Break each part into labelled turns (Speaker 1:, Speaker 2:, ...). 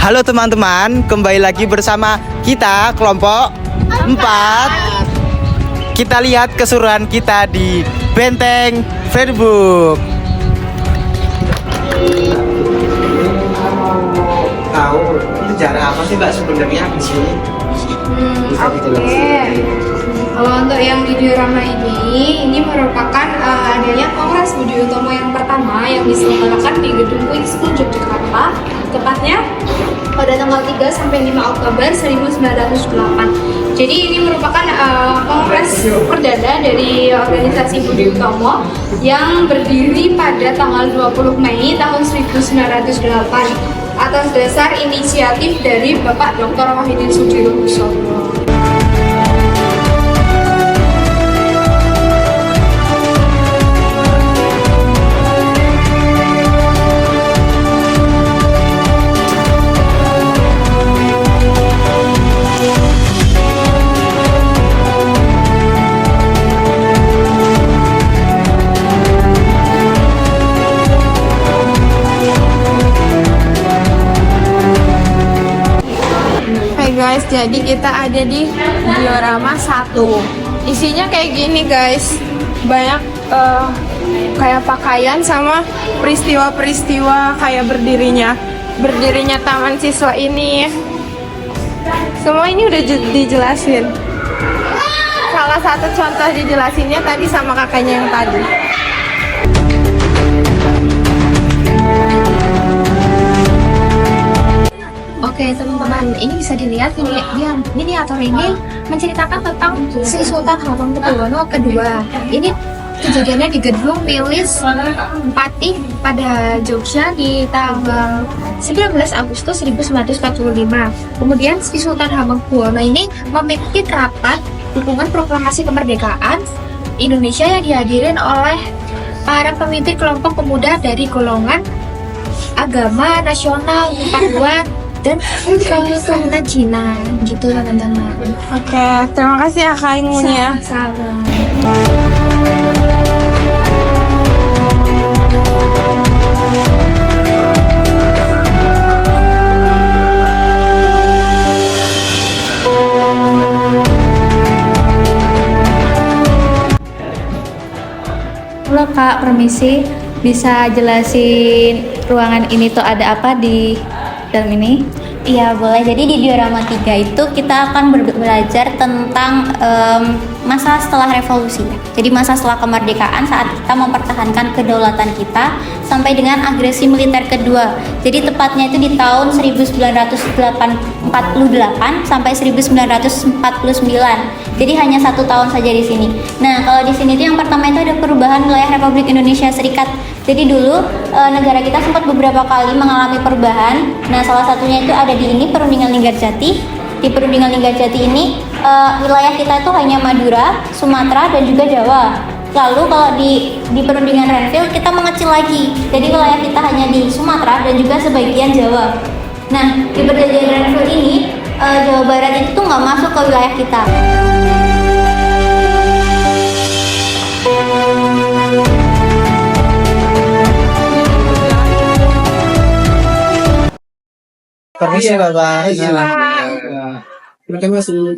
Speaker 1: Halo teman-teman, kembali lagi bersama kita kelompok 4. Kita lihat keseruan kita di Benteng Fredebook. Tahu sejarah apa sih Mbak sebenarnya di sini?
Speaker 2: Oke. Kalau untuk yang di diorama ini merupakan adanya Kongres Budi Utomo yang pertama yang diselenggarakan di Gedung Queen School Yogyakarta, tepatnya pada tanggal 3 sampai 5 Oktober 1908. Jadi ini merupakan kongres perdana dari organisasi Budi Utomo yang berdiri pada tanggal 20 Mei tahun 1908 atas dasar inisiatif dari Bapak Dr. Wahidin Sudirohusono. Guys, jadi kita ada di diorama 1. Isinya kayak gini guys, banyak kayak pakaian sama peristiwa-peristiwa kayak berdirinya taman siswa ini. Semua ini udah dijelasin. Salah satu contoh dijelasinnya tadi sama kakaknya yang tadi.
Speaker 3: Oke teman-teman, ini bisa dilihat miniatur ini menceritakan tentang Sri Sultan Hamengkubuwono kedua. Ini kejadiannya di Gedung Wilis Patih pada Jogja di tanggal 19 Agustus 1945. Kemudian Sri Sultan Hamengkubuwono ini memimpin rapat dukungan proklamasi kemerdekaan Indonesia yang dihadirin oleh para pemimpin kelompok pemuda dari golongan agama nasional Papua dan keturunan Cina gitu teman-teman.
Speaker 2: Oke, terima kasih ya Kak ilmunya.
Speaker 3: Sama-sama.
Speaker 4: Halo Kak, permisi. Bisa jelasin ruangan ini tuh ada apa di dalam ini?
Speaker 5: Iya boleh, jadi di diorama 3 itu kita akan belajar tentang masa setelah revolusi. Jadi masa setelah kemerdekaan saat kita mempertahankan kedaulatan kita sampai dengan agresi militer kedua. Jadi tepatnya itu di tahun 1948 sampai 1949. Jadi hanya 1 tahun saja di sini. Nah, kalau di sini tuh yang pertama itu ada perubahan wilayah Republik Indonesia Serikat. Jadi dulu negara kita sempat beberapa kali mengalami perubahan. Nah, salah satunya itu ada di ini Perundingan Linggarjati. Di Perundingan Linggarjati ini wilayah kita itu hanya Madura, Sumatera dan juga Jawa. Lalu kalau di Perundingan Renville kita mengecil lagi. Jadi wilayah kita hanya di Sumatera dan juga sebagian Jawa. Nah, di Perjanjian Renville ini Jawa Barat itu tuh nggak masuk ke wilayah kita.
Speaker 1: Permisi Bapak. Terima kasih.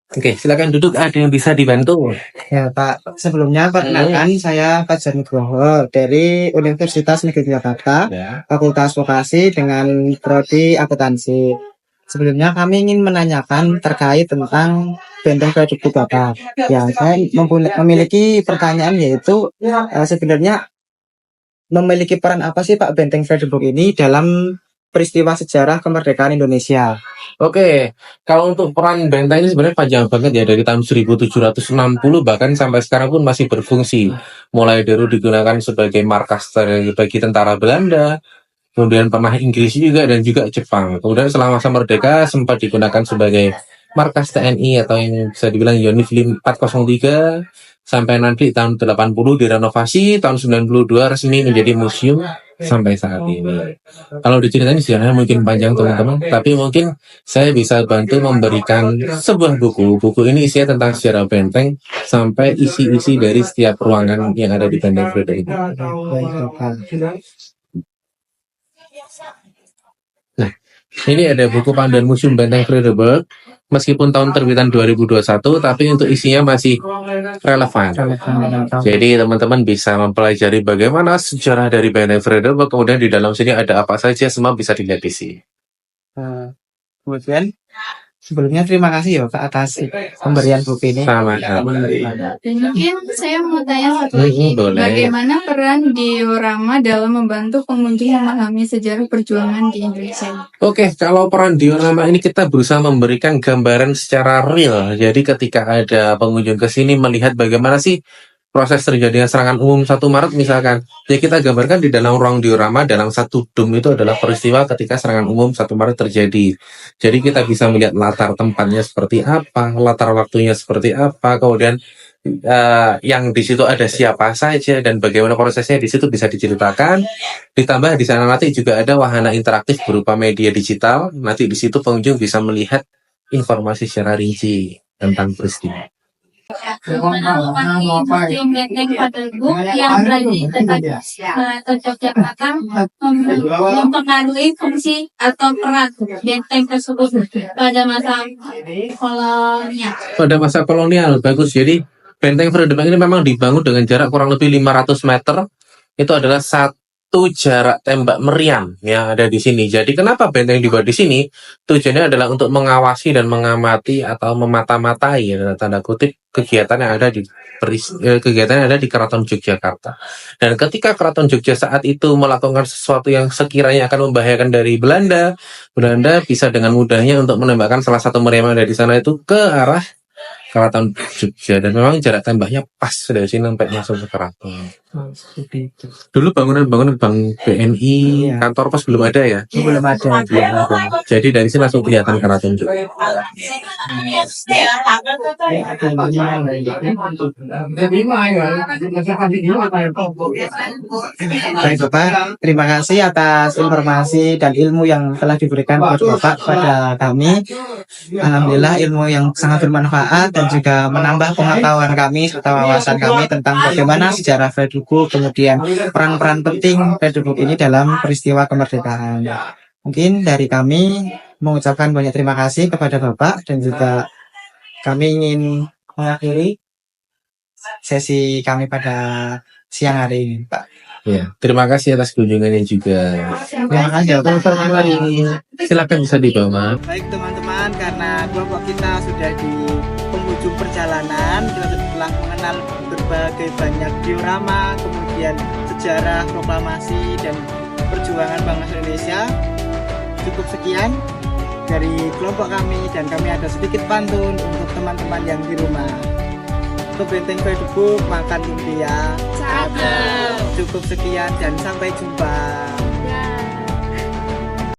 Speaker 6: Oke, silakan duduk. Ada yang bisa dibantu?
Speaker 1: Ya Pak, sebelumnya perkenalkan saya Pak Nugroho dari Universitas Negeri Jakarta, Fakultas Vokasi dengan prodi akuntansi. Sebelumnya kami ingin menanyakan terkait tentang Benteng Fredebook Bapak. Ya, saya memiliki pertanyaan yaitu sebenarnya memiliki peran apa sih Pak Benteng Fredebook ini dalam peristiwa sejarah kemerdekaan Indonesia?
Speaker 6: Oke, kalau untuk peran benteng ini sebenarnya panjang banget ya, dari tahun 1760 bahkan sampai sekarang pun masih berfungsi. Mulai dulu digunakan sebagai markas bagi tentara Belanda, kemudian pernah Inggris juga dan juga Jepang. Kemudian selama masa merdeka sempat digunakan sebagai markas TNI atau yang bisa dibilang Yonif 403 sampai nanti tahun 80 direnovasi, tahun 92 resmi menjadi museum sampai saat ini. Kalau diceritain sebenarnya mungkin panjang teman-teman, tapi mungkin saya bisa bantu memberikan sebuah buku. Buku ini isinya tentang sejarah benteng sampai isi-isi dari setiap ruangan yang ada di Benteng Freda ini. Nah, ini ada buku panduan Museum Benteng Frederik. Meskipun tahun terbitan 2021, tapi untuk isinya masih relevan. Jadi teman-teman bisa mempelajari bagaimana sejarah dari Benteng Frederik. Kemudian di dalam sini ada apa saja, semua bisa dilihat di sini.
Speaker 1: Kemudian sebelumnya terima kasih ya Kak atas pemberian buku ini.
Speaker 6: Sama.
Speaker 2: Mungkin saya mau tanya satu lagi,
Speaker 6: Boleh.
Speaker 2: bagaimana peran diorama dalam membantu pengunjung memahami sejarah perjuangan di Indonesia?
Speaker 6: Oke, kalau peran diorama ini kita berusaha memberikan gambaran secara real. Jadi ketika ada pengunjung ke sini melihat bagaimana sih proses terjadinya serangan umum 1 Maret misalkan, ya kita gambarkan di dalam ruang diorama dalam satu dom itu adalah peristiwa ketika serangan umum 1 Maret terjadi. Jadi kita bisa melihat latar tempatnya seperti apa, latar waktunya seperti apa, kemudian yang di situ ada siapa saja dan bagaimana prosesnya di situ bisa diceritakan. Ditambah di sana nanti juga ada wahana interaktif berupa media digital. Nanti di situ pengunjung bisa melihat informasi secara rinci tentang peristiwa.
Speaker 3: Museum Benteng Frederik yang berada di Yogyakarta mempengaruhi fungsi atau peran benteng tersebut pada masa kolonial.
Speaker 6: Pada masa kolonial, bagus. Jadi Benteng Frederik ini memang dibangun dengan jarak kurang lebih 500 meter. Itu adalah satu jarak tembak meriam yang ada di sini. Jadi kenapa benteng dibuat di sini? Tujuannya adalah untuk mengawasi dan mengamati atau memata-matai tanda kutip kegiatan yang ada di Keraton Yogyakarta. Dan ketika Keraton Jogja saat itu melakukan sesuatu yang sekiranya akan membahayakan dari Belanda bisa dengan mudahnya untuk menembakkan salah satu meriam yang ada di sana itu ke arah Keraton Jogja, dan memang jarak tembaknya pas dari sini sampai masuk ke keraton. Dulu bangunan Bank BNI, kantor pos belum ada ya?
Speaker 1: Belum ada.
Speaker 6: Jadi dari sini langsung kelihatan Keraton Jogja.
Speaker 1: Baik Bapak, terima kasih atas informasi dan ilmu yang telah diberikan kepada Bapak kepada kami. Alhamdulillah ilmu yang sangat bermanfaat dan juga menambah pengetahuan kami serta wawasan kami tentang bagaimana sejarah Frederik, kemudian peran-peran penting Frederik ini dalam peristiwa kemerdekaan. Mungkin dari kami mengucapkan banyak terima kasih kepada Bapak dan juga kami ingin mengakhiri sesi kami pada siang hari ini, Pak.
Speaker 6: Ya, terima kasih atas kunjungannya juga.
Speaker 1: Terima kasih atas
Speaker 6: Silakan bisa dibawa.
Speaker 1: Baik teman-teman, karena kelompok kita sudah di penghujung perjalanan, kita telah mengenal berbagai banyak diorama, kemudian sejarah, proklamasi, dan perjuangan bangsa Indonesia. Cukup sekian dari kelompok kami, dan kami ada sedikit pantun untuk teman-teman yang di rumah. Ke Benteng Frederik makan lumpia. Cukup sekian dan sampai jumpa.